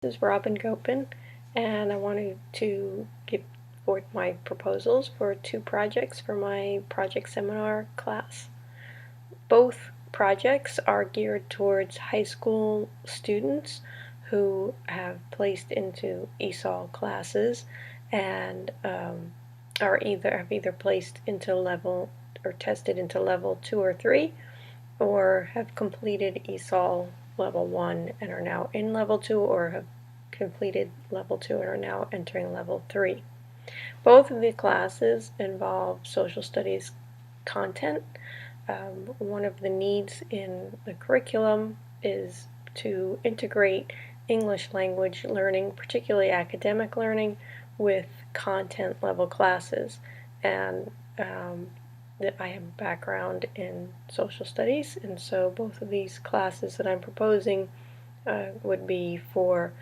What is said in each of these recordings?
This is Robin Gopin, and I wanted to give forth my proposals for two projects for my project seminar class. Both projects are geared towards high school students who have placed into ESOL classes and have either placed into level or tested into level 2 or 3, or have completed ESOL level 1 and are now in level 2, or have completed level 2 and are now entering level 3. Both of the classes involve social studies content. One of the needs in the curriculum is to integrate English language learning, particularly academic learning, with content level classes. And I have a background in social studies, and so both of these classes that I'm proposing would be for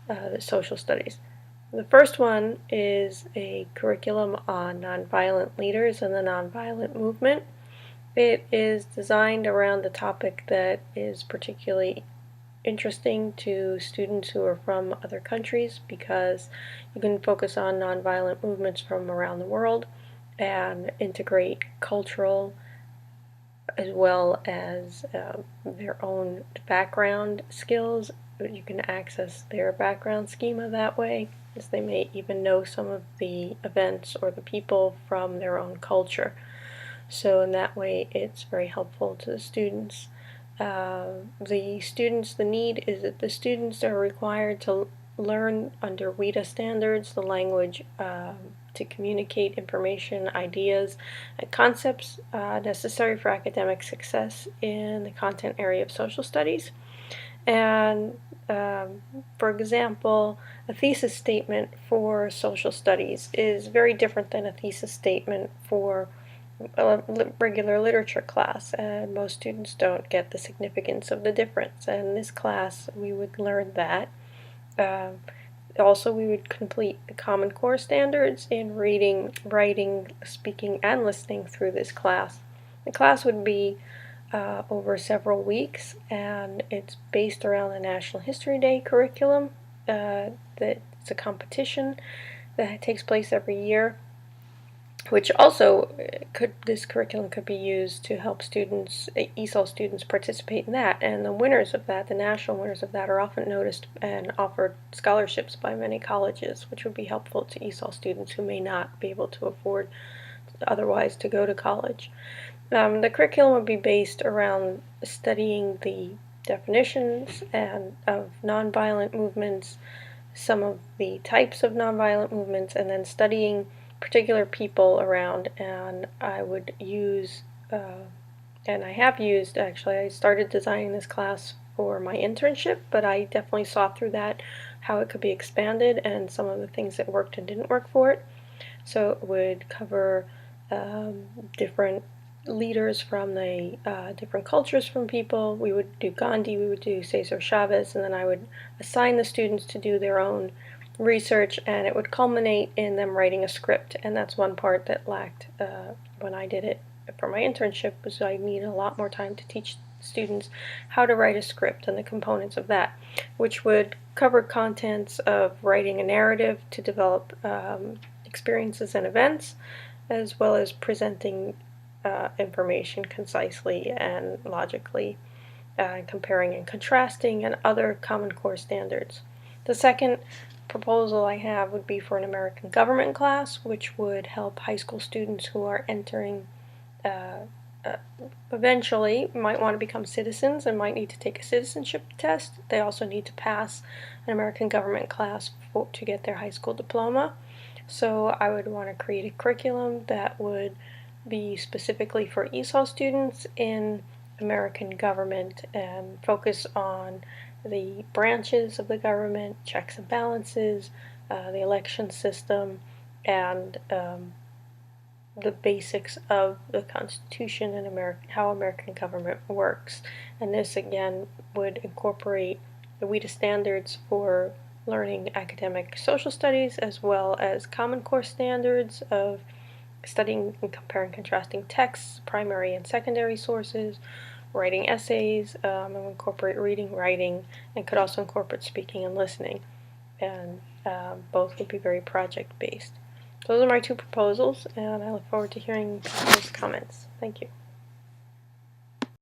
the social studies. The first one is a curriculum on nonviolent leaders and the nonviolent movement. It is designed around the topic that is particularly interesting to students who are from other countries, because you can focus on nonviolent movements from around the world and integrate cultural as well as their own background skills. You can access their background schema that way, as they may even know some of the events or the people from their own culture. So in that way, it's very helpful to the students. The need is that the students are required to learn under WIDA standards the language to communicate information, ideas, and concepts necessary for academic success in the content area of social studies. And for example, a thesis statement for social studies is very different than a thesis statement for a regular literature class, and most students don't get the significance of the difference. And in this class, we would learn that. Also, we would complete the Common Core standards in reading, writing, speaking, and listening through this class. The class would be over several weeks, and it's based around the National History Day curriculum. It's a competition that takes place every year, which also this curriculum could be used to help students, ESOL students, participate in that. And the winners of that, the national winners of that, are often noticed and offered scholarships by many colleges, which would be helpful to ESOL students who may not be able to afford otherwise to go to college. The curriculum would be based around studying the definitions of nonviolent movements, some of the types of nonviolent movements, and then studying particular people around. And I would use, and I have used, actually, I started designing this class for my internship, but I definitely saw through that how it could be expanded and some of the things that worked and didn't work for it. So it would cover different leaders from the different cultures from people. We would do Gandhi, we would do Cesar Chavez, and then I would assign the students to do their own research, and it would culminate in them writing a script. And that's one part that lacked when I did it for my internship, was I needed a lot more time to teach students how to write a script and the components of that, which would cover contents of writing a narrative to develop experiences and events, as well as presenting information concisely and logically, comparing and contrasting, and other Common Core standards. The second proposal I have would be for an American government class, which would help high school students who are entering eventually might want to become citizens and might need to take a citizenship test. They also need to pass an American government class to get their high school diploma. So I would want to create a curriculum that would be specifically for ESOL students in American government and focus on the branches of the government, checks and balances, the election system, and the basics of the Constitution and how American government works. And this again would incorporate the WIDA standards for learning academic social studies, as well as Common Core standards of studying and comparing and contrasting texts, primary and secondary sources, writing essays, and incorporate reading, writing, and could also incorporate speaking and listening. and both would be very project-based. Those are my two proposals, and I look forward to hearing people's comments. Thank you.